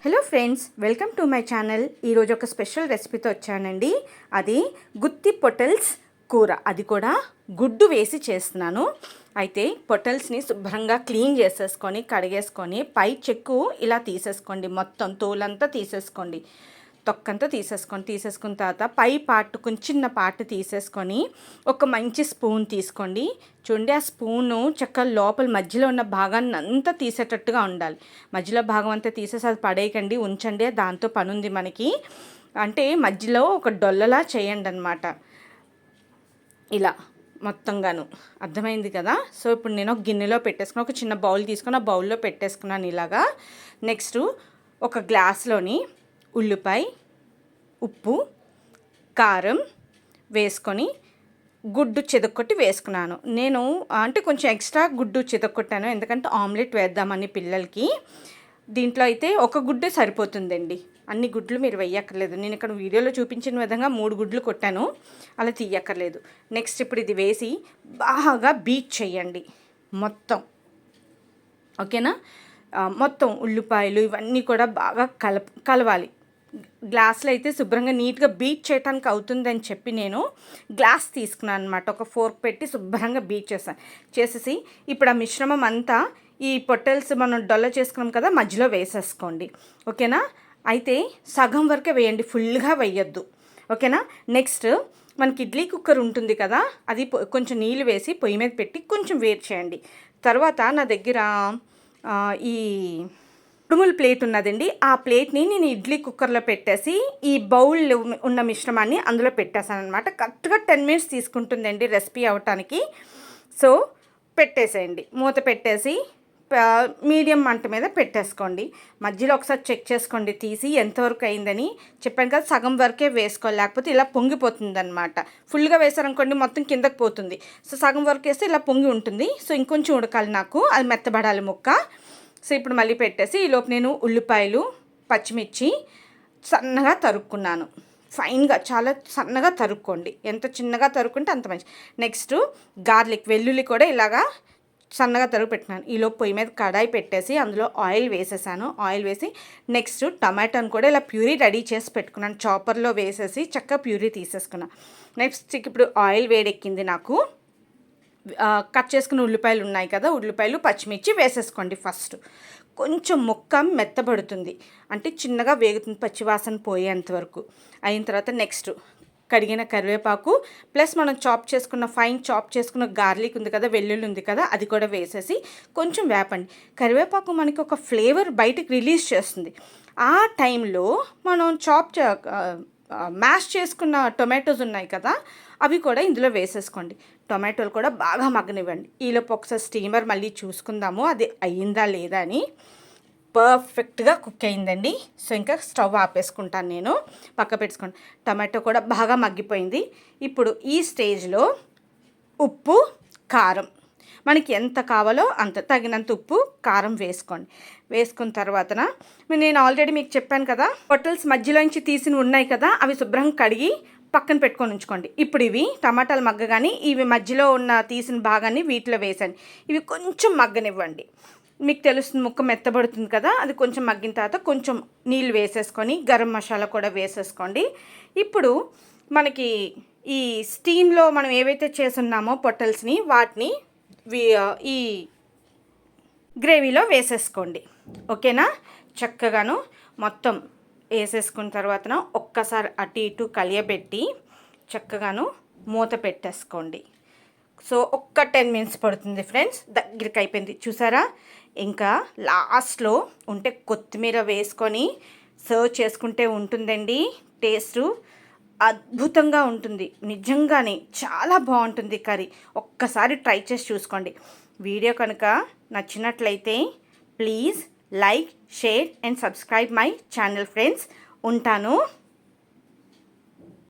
Hello friends, welcome to my channel. ఈరోజు ఒక special రెసిపీతో వచ్చానండి. అది గుత్తి పొటల్స్ కూర, అది కూడా గుడ్డు వేసి చేస్తున్నాను. అయితే పొటల్స్ని శుభ్రంగా క్లీన్ చేసేసుకొని కడిగేసుకొని పై చెక్కు ఇలా తీసేసుకోండి, మొత్తం తోలంతా తీసేసుకోండి, తొక్కంతా తీసేసుకున్న తర్వాత పై పార్ట్ కొంచెం చిన్న పార్ట్ తీసేసుకొని ఒక మంచి స్పూన్ తీసుకోండి. చూడండి, ఆ స్పూను చక్కగా లోపల మధ్యలో ఉన్న భాగాన్ని అంతా తీసేటట్టుగా ఉండాలి. మధ్యలో భాగం అంతా తీసేసి అది పడేయకండి, ఉంచండి, దాంతో పని ఉంది మనకి. అంటే మధ్యలో ఒక డొల్లలా చేయండి అన్నమాట, ఇలా మొత్తంగాను. అర్థమైంది కదా? సో ఇప్పుడు నేను ఒక గిన్నెలో పెట్టేసుకుని ఒక చిన్న బౌల్ తీసుకొని ఆ బౌల్లో పెట్టేసుకున్నాను ఇలాగా. నెక్స్ట్ ఒక గ్లాస్లోని ఉల్లిపాయ, ఉప్పు, కారం వేసుకొని గుడ్డు చితక్కొట్టి వేసుకున్నాను. నేను అంటే కొంచెం ఎక్స్ట్రా గుడ్డు చితక్కొట్టాను, ఎందుకంటే ఆమ్లెట్ వేద్దామని పిల్లలకి. దీంట్లో అయితే ఒక గుడ్డే సరిపోతుందండి, అన్ని గుడ్లు మీరు వేయక్కర్లేదు. నేను ఇక్కడ వీడియోలో చూపించిన విధంగా 3 గుడ్లు కొట్టాను, అలా తీయక్కర్లేదు. నెక్స్ట్ ఇప్పుడు ఇది వేసి బాగా బీట్ చేయండి మొత్తం, ఓకేనా? మొత్తం ఉల్లిపాయలు ఇవన్నీ కూడా బాగా కలవాలి. గ్లాస్లో అయితే శుభ్రంగా నీట్గా బీట్ చేయడానికి అవుతుందని చెప్పి నేను గ్లాస్ తీసుకున్నాను అనమాట. ఒక ఫోర్క్ పెట్టి శుభ్రంగా బీట్ చేసేసి ఇప్పుడు ఆ మిశ్రమం అంతా ఈ పొట్టల్స్ మనం డొల్ల చేసుకున్నాం కదా, మధ్యలో వేసేసుకోండి, ఓకేనా? అయితే సగం వరకే వేయండి, ఫుల్గా వేయొద్దు, ఓకేనా? నెక్స్ట్ మనకి ఇడ్లీ కుక్కర్ ఉంటుంది కదా, అది కొంచెం నీళ్ళు వేసి పొయ్యి మీద పెట్టి కొంచెం వేడి చేయండి. తర్వాత నా దగ్గర ఈ ఉడుముల ప్లేట్ ఉన్నదండి, ఆ ప్లేట్ని నేను ఇడ్లీ కుక్కర్లో పెట్టేసి ఈ బౌల్ ఉన్న మిశ్రమాన్ని అందులో పెట్టేసాను అనమాట. కరెక్ట్గా 10 minutes తీసుకుంటుందండి రెసిపీ అవ్వటానికి. సో పెట్టేసేయండి, మూత పెట్టేసి మీడియం మంట మీద పెట్టేసుకోండి. మధ్యలో ఒకసారి చెక్ చేసుకోండి తీసి ఎంతవరకు అయిందని. చెప్పాను కదా, సగం వరకే వేసుకోవాలి, లేకపోతే ఇలా పొంగిపోతుంది అనమాట. ఫుల్గా వేసారనుకోండి మొత్తం కిందకి పోతుంది. సో సగం వరకు వేస్తే ఇలా పొంగి ఉంటుంది. సో ఇంకొంచెం ఉడకాలి నాకు, అది మెత్తబడాలి ముక్క. సో ఇప్పుడు మళ్ళీ పెట్టేసి ఈలోపు నేను ఉల్లిపాయలు, పచ్చిమిర్చి సన్నగా తరుక్కున్నాను, ఫైన్గా, చాలా సన్నగా తరుక్కోండి, ఎంత చిన్నగా తరుక్కుంటే అంత మంచి. నెక్స్ట్ గార్లిక్, వెల్లుల్లి కూడా ఇలాగా సన్నగా తరుగు పెట్టినాను. ఈలోపు పొయ్యి మీద కడాయి పెట్టేసి అందులో ఆయిల్ వేసేసాను. ఆయిల్ వేసి నెక్స్ట్ టమాటాను కూడా ఇలా ప్యూరీ రెడీ చేసి పెట్టుకున్నాను, చాపర్లో వేసేసి చక్కగా ప్యూరీ తీసేసుకున్నాను. నెక్స్ట్ ఇప్పుడు ఆయిల్ వేడెక్కింది నాకు. కట్ చేసుకున్న ఉల్లిపాయలు ఉన్నాయి కదా, ఉల్లిపాయలు పచ్చిమిర్చి వేసేసుకోండి. ఫస్ట్ కొంచెం ముక్క మెత్తబడుతుంది, అంటే చిన్నగా వేగుతుంది, పచ్చివాసన పోయేంత వరకు అయిన తర్వాత నెక్స్ట్ కడిగిన కరివేపాకు ప్లస్ మనం ఫైన్ చాప్ చేసుకున్న గార్లిక్ ఉంది కదా, వెల్లుల్లి ఉంది కదా, అది కూడా వేసేసి కొంచెం వేపండి. కరివేపాకు మనకి ఒక ఫ్లేవర్ బయటకు రిలీజ్ చేస్తుంది. ఆ టైంలో మనం మ్యాష్ చేసుకున్న టొమాటోస్ ఉన్నాయి కదా, అవి కూడా ఇందులో వేసేసుకోండి. టొమాటోలు కూడా బాగా మగ్గనివ్వండి. ఈలోపు ఒకసారి స్టీమర్ మళ్ళీ చూసుకుందాము అది అయ్యిందా లేదా అని. పర్ఫెక్ట్గా కుక్ అయిందండి. సో ఇంకా స్టవ్ ఆపేసుకుంటాను, నేను పక్క పెట్టుకోండి. టమాటో కూడా బాగా మగ్గిపోయింది. ఇప్పుడు ఈ స్టేజ్లో ఉప్పు, కారం మనకి ఎంత కావాలో అంత తగినంత ఉప్పు, కారం వేసుకోండి. వేసుకున్న తర్వాతన నేను ఆల్రెడీ మీకు చెప్పాను కదా, పొటల్స్ మధ్యలోంచి తీసిన ఉన్నాయి కదా, అవి శుభ్రంగా కడిగి పక్కన పెట్టుకొని ఉంచుకోండి. ఇప్పుడు ఇవి టమాటాలు మగ్గగాని ఇవి మధ్యలో ఉన్న తీసిన భాగాన్ని వీటిలో వేసాను. ఇవి కొంచెం మగ్గనివ్వండి, మీకు తెలుస్తుంది ముక్క మెత్తబడుతుంది కదా, అది కొంచెం మగ్గిన తర్వాత కొంచెం నీళ్ళు వేసేసుకొని గరం మసాలా కూడా వేసేసుకోండి. ఇప్పుడు మనకి ఈ స్టీమ్లో మనం ఏవైతే చేసున్నామో పొటల్స్ని, వాటిని ఈ గ్రేవీలో వేసేసుకోండి, ఓకేనా? చక్కగాను మొత్తం వేసేసుకున్న తర్వాత ఒక్కసారి అటు ఇటు కలియబెట్టి చక్కగాను మూత పెట్టేసుకోండి. సో ఒక్క 10 minutes పడుతుంది ఫ్రెండ్స్, దగ్గరికి అయిపోయింది చూసారా. ఇంకా లాస్ట్లో ఉంటే కొత్తిమీర వేసుకొని సర్వ్ చేసుకుంటే ఉంటుందండి, టేస్టు అద్భుతంగా ఉంటుంది, నిజంగానే చాలా బాగుంటుంది కర్రీ. ఒక్కసారి ట్రై చేసి చూసుకోండి. వీడియో కనుక నచ్చినట్లయితే please like, share and subscribe my channel friends. ఉంటాను.